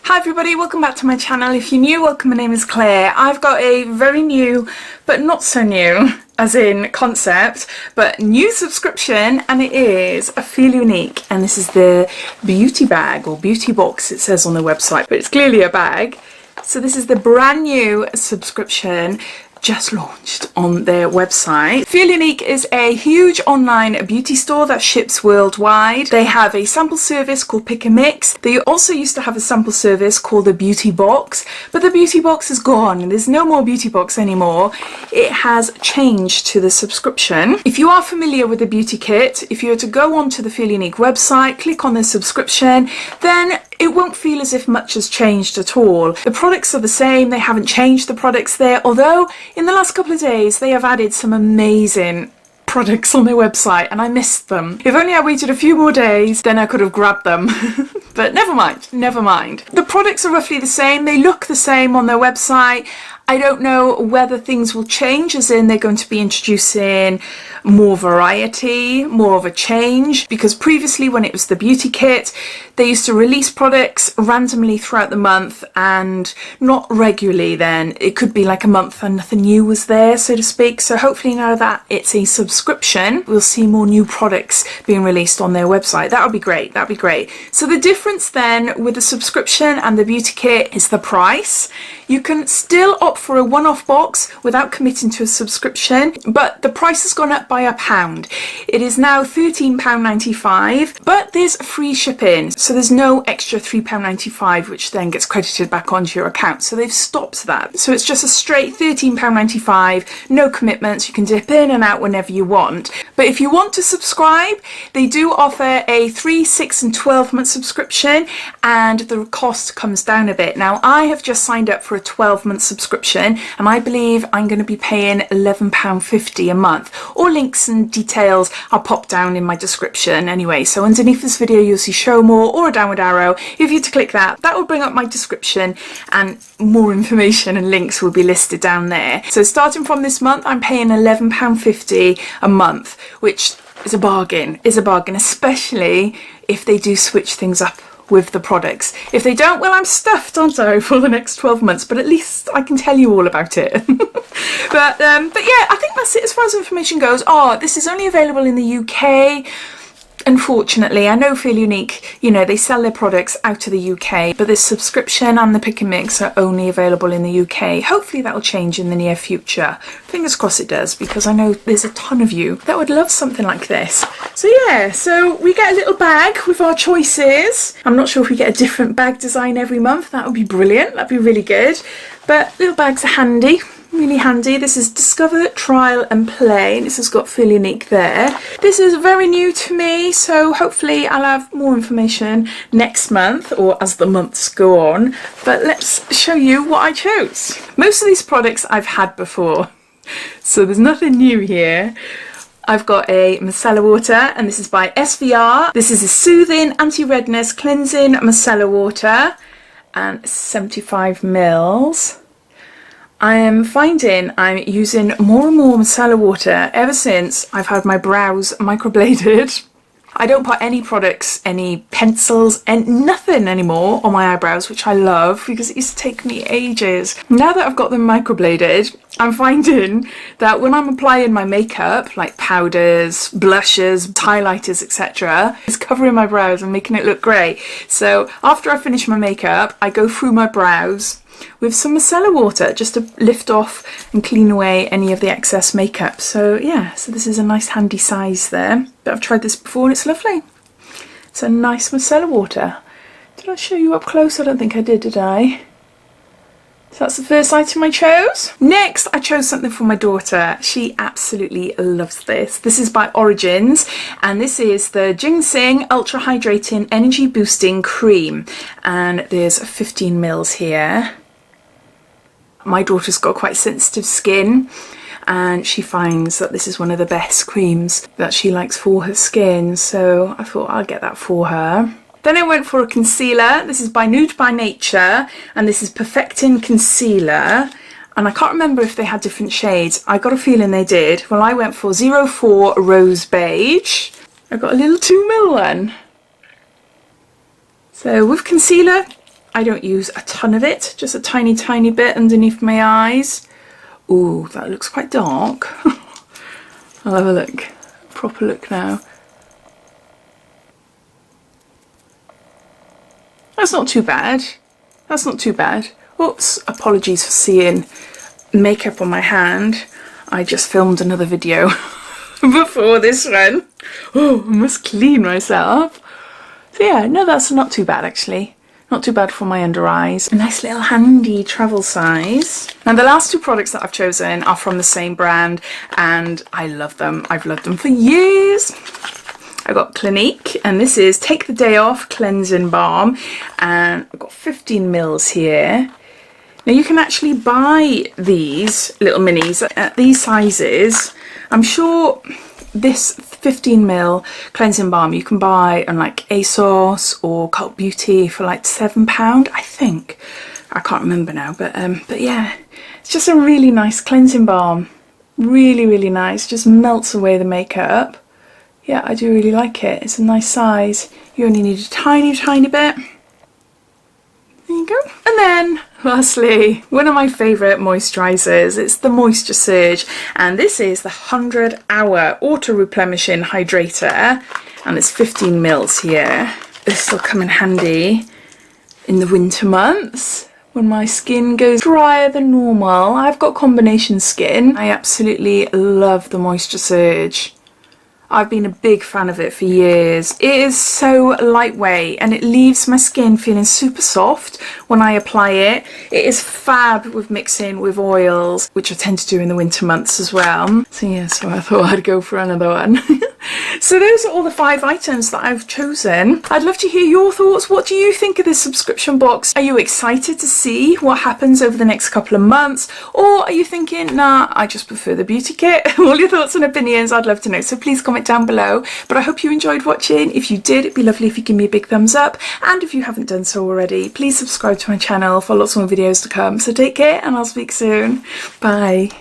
Hi everybody, welcome back to my channel. If you're new, welcome, my name is Claire. I've got a very new, but not so new, as in concept, but new subscription, and it is a feelunique, and this is the beauty bag, or beauty box it says on the website, but it's clearly a bag. So this is the brand new subscription, just launched on their website. feelunique is a huge online beauty store that ships worldwide. They have a sample service called Pick and Mix. They also used to have a sample service called the Beauty Box, but the Beauty Box is gone. There's no more Beauty Box anymore. It has changed to the subscription. If you are familiar with the beauty kit, if you were to go onto the feelunique website, click on the subscription, then it won't feel as if much has changed at all. The products are the same, they haven't changed the products there, although in the last couple of days they have added some amazing products on their website and I missed them. If only I waited a few more days, then I could have grabbed them. But never mind, never mind. The products are roughly the same, they look the same on their website. I don't know whether things will change, as in they're going to be introducing more variety, more of a change, because previously when it was the beauty kit, they used to release products randomly throughout the month and not regularly then. It could be like a month and nothing new was there, so to speak. So hopefully now that it's a subscription, we'll see more new products being released on their website. That would be great, that'd be great. So the difference then with the subscription and the beauty kit is the price. You can still opt for a one-off box without committing to a subscription, but the price has gone up by £1. It is now £13.95, but there's free shipping, so there's no extra £3.95 which then gets credited back onto your account. So they've stopped that. So it's just a straight £13.95, no commitments. You can dip in and out whenever you want. But if you want to subscribe, they do offer a 3, 6 and 12-month subscription, and the cost comes down a bit. Now I have just signed up for a 12-month subscription, and I believe I'm going to be paying £11.50 a month. All links and details I'll pop down in my description anyway. So underneath this video you'll see show more or a downward arrow. If you were to click that, that will bring up my description and more information and links will be listed down there. So starting from this month I'm paying £11.50 a month, which is a bargain, especially if they do switch things up with the products. If they don't, well, I'm stuffed, aren't I, for the next 12 months, but at least I can tell you all about it. but yeah, I think that's it as far as information goes. Oh, this is only available in the UK. Unfortunately, I know feelunique, you know, they sell their products out of the UK, but this subscription and the pick and mix are only available in the UK. Hopefully that'll change in the near future. Fingers crossed it does, because I know there's a ton of you that would love something like this. So yeah, so we get a little bag with our choices. I'm not sure if we get a different bag design every month. That would be brilliant. That'd be really good. But little bags are handy. Really handy. This is Discover, Trial and Play. This has got feelunique there. This is very new to me, so hopefully I'll have more information next month or as the months go on. But let's show you what I chose. Most of these products I've had before, so there's nothing new here. I've got a Micellar Water, and this is by SVR. This is a soothing, anti-redness, cleansing micellar water, and 75 mils. I am finding I'm using more and more micellar water ever since I've had my brows microbladed. I don't put any products, any pencils, and nothing anymore on my eyebrows, which I love because it used to take me ages. Now that I've got them microbladed, I'm finding that when I'm applying my makeup, like powders, blushes, highlighters, etc., it's covering my brows and making it look great. So after I finish my makeup, I go through my brows with some micellar water just to lift off and clean away any of the excess makeup. So yeah, so this is a nice handy size there. But I've tried this before and it's lovely. It's a nice micellar water. Did I show you up close? I don't think I did I? So that's the first item I chose. Next, I chose something for my daughter. She absolutely loves this. This is by Origins, and this is the Ginseng Ultra Hydrating Energy Boosting Cream. And there's 15 mils here. My daughter's got quite sensitive skin, and she finds that this is one of the best creams that she likes for her skin. So I thought I'll get that for her. Then I went for a concealer. This is by Nude by Nature, and this is Perfecting Concealer. And I can't remember if they had different shades. I got a feeling they did. Well, I went for 04 Rose Beige. I got a little 2 mil one. So with concealer, I don't use a ton of it, just a tiny bit underneath my eyes. Ooh, that looks quite dark. I'll have a look, proper look now. That's not too bad. That's not too bad. Oops, apologies for seeing makeup on my hand. I just filmed another video before this one. Oh, I must clean myself. So yeah, no, that's not too bad actually. Not too bad for my under eyes. A nice little handy travel size. And the last two products that I've chosen are from the same brand and I love them. I've loved them for years. I've got Clinique and this is Take the Day Off Cleansing Balm, and I've got 15 mils here. Now you can actually buy these little minis at these sizes. I'm sure this 15 mil cleansing balm you can buy on like ASOS or Cult Beauty for like £7, I think. I can't remember now, but yeah, it's just a really nice cleansing balm. Really nice, just melts away the makeup. Yeah, I do really like it. It's a nice size. You only need a tiny bit. There you go. And then, lastly, one of my favourite moisturisers. It's the Moisture Surge. And this is the 100-hour auto-replenishing hydrator. And it's 15 mils here. This will come in handy in the winter months, when my skin goes drier than normal. I've got combination skin. I absolutely love the Moisture Surge. I've been a big fan of it for years. It is so lightweight and it leaves my skin feeling super soft when I apply it. It is fab with mixing with oils, which I tend to do in the winter months as well. So yeah, so I thought I'd go for another one. So those are all the 5 items that I've chosen. I'd love to hear your thoughts. What do you think of this subscription box? Are you excited to see what happens over the next couple of months? Or are you thinking, nah, I just prefer the beauty kit? All your thoughts and opinions, I'd love to know. So please comment down below. But I hope you enjoyed watching. If you did, it'd be lovely if you give me a big thumbs up. And if you haven't done so already, please subscribe to my channel for lots more videos to come. So take care and I'll speak soon. Bye.